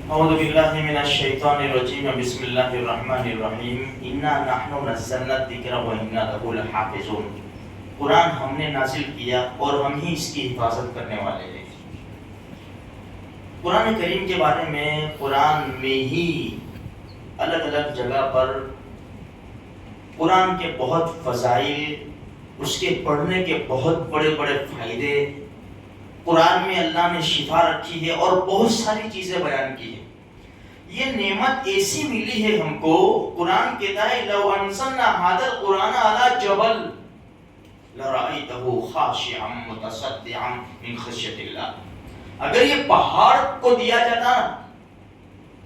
اعوذ باللہ من الشیطان الرجیم بسم اللہ الرحمن الرحیم انا نحن نزلنا الذکر وانا لہ لحافظون. قرآن ہم نے نازل کیا اور ہم ہی اس کی حفاظت کرنے والے ہیں. قرآن کریم کے بارے میں قرآن میں ہی الگ الگ جگہ پر قرآن کے بہت فضائل، اس کے پڑھنے کے بہت بڑے بڑے فائدے، قرآن میں اللہ نے شفا رکھی ہے اور بہت ساری چیزیں بیان کی ہیں. یہ نعمت ایسی ملی ہے ہم کو. قرآن کہتا ہے لو انزلنا ھذا القرآن علی جبل لرأیتہ خاشعا متصدعا من خشیۃ اللہ. اگر یہ پہاڑ کو دیا جاتا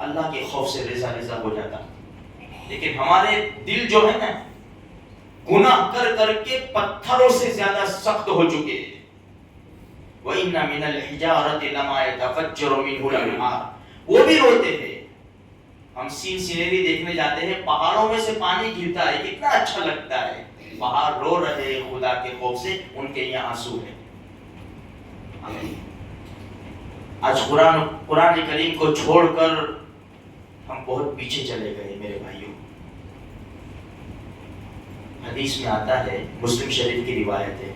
اللہ کے خوف سے ریزہ ریزہ ہو جاتا. لیکن ہمارے دل جو ہے نا گناہ کر کر کے پتھروں سے زیادہ سخت ہو چکے ہیں. وَإِنَّ مِنَ الْحِجَارَةِ لَمَا يَتَفَجَّرُ مِنْهُ الْأَنْهَارُ. وہ بھی روتے ہیں. ہم سینری دیکھنے جاتے ہیں، پہاڑوں میں سے پانی گرتا ہے، کتنا اچھا لگتا ہے. پہاڑ رو رہے ہیں خدا کے خوف سے، ان کے یہاں آنسو ہے. آج قرآن کریم کو چھوڑ کر ہم بہت پیچھے چلے گئے میرے بھائیوں. حدیث میں آتا ہے، مسلم شریف کی روایت ہے،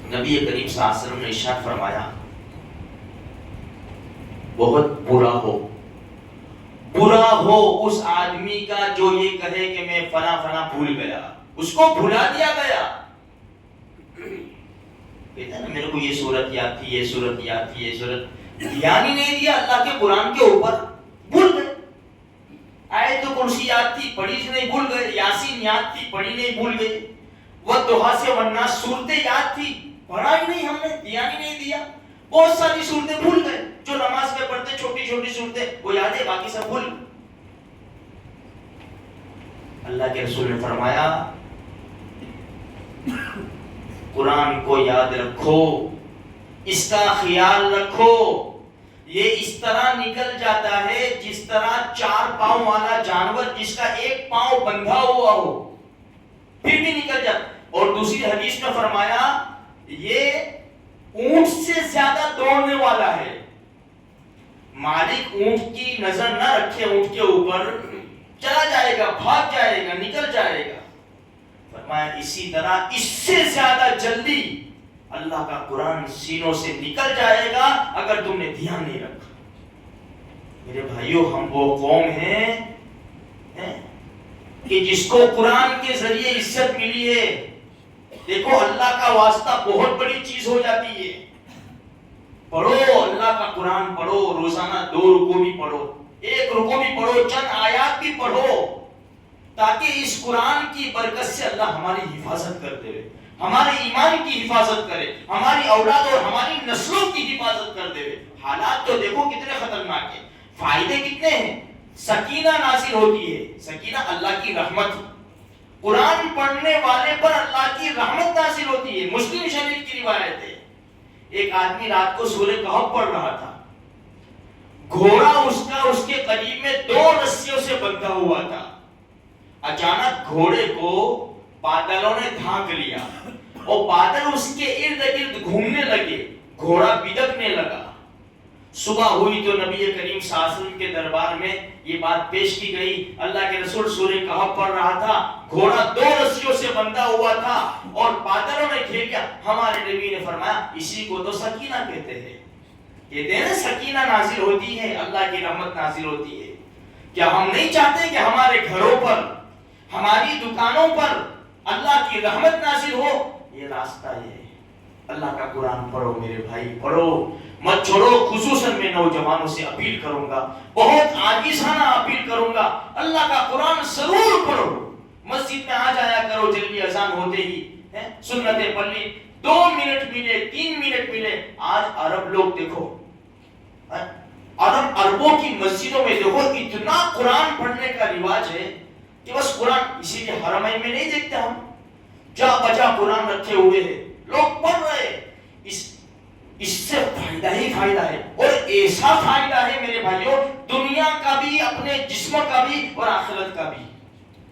نبی کریم صلی اللہ علیہ وسلم نے ارشاد فرمایا بہت برا ہو اس آدمی کا جو یہ کہے کہ میں فلاں فلاں بھول گیا. اس کو بھلا دیا گیا. کہتا ہے نا میرے کو یہ سورت یاد تھی، یہ سورت یاد تھی، یہ سورت، دھیان ہی نہیں دیا اللہ کے قرآن کے اوپر، بھول گئے. آیت کرسی یاد تھی، پڑھی نہیں، بھول گئے. یاسین یاد تھی، پڑھی نہیں، بھول گئے. والضحیٰ سے والناس صورتیں یاد تھی، پڑھا ہی نہیں، ہم نے دھیان ہی نہیں دیا. بہت ساری صورتیں بھول گئے. جو نماز میں پڑھتے چھوٹی چھوٹی صورتیں وہ یاد ہے، باقی سب بھول. اللہ کے رسول نے فرمایا قرآن کو یاد رکھو، اس کا خیال رکھو. یہ اس طرح نکل جاتا ہے جس طرح 4 پاؤں والا جانور جس کا 1 پاؤں بندھا ہوا ہو، پھر بھی نکل جاتا. اور دوسری حدیث میں فرمایا یہ اونٹ سے زیادہ دوڑنے والا ہے. مالک اونٹ کی نظر نہ رکھے، اونٹ کے اوپر چلا جائے گا، بھاگ جائے گا، نکل جائے گا. فرمایا اسی طرح اس سے زیادہ جلدی اللہ کا قرآن سینوں سے نکل جائے گا اگر تم نے دھیان نہیں رکھا. میرے بھائیوں، ہم وہ قوم ہیں کہ جس کو قرآن کے ذریعے عزت ملی ہے. دیکھو اللہ کا واسطہ بہت بڑی چیز ہو جاتی ہے. پڑھو اللہ کا قرآن، پڑھو روزانہ 2 رکوع بھی پڑھو، 1 رکوع بھی پڑھو، چند آیات بھی پڑھو، تاکہ اس قرآن کی برکت سے اللہ ہماری حفاظت کرتے ہوئے ہمارے ایمان کی حفاظت کرے، ہماری اولاد اور ہماری نسلوں کی حفاظت کرتے ہوئے. حالات تو دیکھو کتنے خطرناک ہیں، فائدے کتنے ہیں. سکینہ نازل ہوتی ہے، سکینہ اللہ کی رحمت. قرآن پڑھنے والے پر اللہ کی رحمت نازل ہوتی ہے. مسلم شریف کی روایت ہے، ایک آدمی رات کو سورہ کہف پڑھ رہا تھا. گھوڑا اس کے قریب میں 2 رسیوں سے بندھا ہوا تھا. اچانک گھوڑے کو بادلوں نے ڈھانک لیا اور بادل اس کے ارد گرد گھومنے لگے، گھوڑا بدکنے لگا. صبح ہوئی تو نبی کریم صلی اللہ علیہ وسلم کے دربار میں یہ بات پیش کی گئی. اللہ کے رسول سورہ کہف پڑھ رہا تھا، گھوڑا 2 رسیوں سے بندھا ہوا تھا اور بادلوں نے گھیر لیا. ہمارے نبی نے فرمایا اسی کو تو سکینہ کہتے ہیں. کہتے ہیں نا سکینہ نازل ہوتی ہے، اللہ کی رحمت نازل ہوتی ہے. کیا ہم نہیں چاہتے کہ ہمارے گھروں پر، ہماری دکانوں پر اللہ کی رحمت نازل ہو؟ یہ راستہ ہے. اللہ کا قرآن پڑھو میرے بھائی، پڑھو مت چھوڑو. خصوصاً میں نوجوانوں سے اپیل کروں گا، بہت عاجزانہ اپیل کروں گا، اللہ کا قرآن ضرور پڑھو. مسجد میں آ جایا کرو جلدی اذان ہوتے ہی، سنتیں پڑھ لی، 2 منٹ ملے، 3 منٹ ملے. آج عرب لوگ دیکھو، عربوں کی مسجدوں میں دیکھو اتنا قرآن پڑھنے کا رواج ہے کہ بس قرآن. اسی لیے حرمین میں نہیں دیکھتے ہم جا بجا قرآن رکھے ہوئے ہیں، لوگ پڑھ رہے. اس سے فائدہ ہی فائدہ ہے، اور ایسا فائدہ ہے میرے بھائیوں، دنیا کا بھی، اپنے جسم کا بھی اور آخرت کا بھی.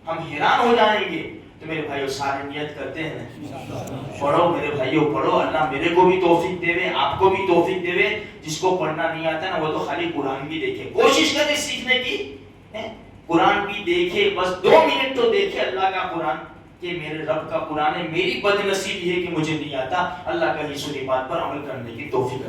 ہم حیران ہو جائیں گے. تو میرے بھائیو سارے نیت کرتے ہیں نا، پڑھو میرے بھائیو پڑھو، اللہ میرے کو بھی توفیق دے وے، آپ کو بھی توفیق دے وے۔ جس کو پڑھنا نہیں آتا نا وہ تو خالی قرآن بھی دیکھے، کوشش کرے سیکھنے کی، قرآن بھی دیکھے، بس 2 منٹ تو دیکھے اللہ کا قرآن، کہ میرے رب کا قرآن ہے، میری بد نصیبی ہے کہ مجھے نہیں آتا۔ اللہ کا یہ سنی بات پر عمل کرنے کی توفیق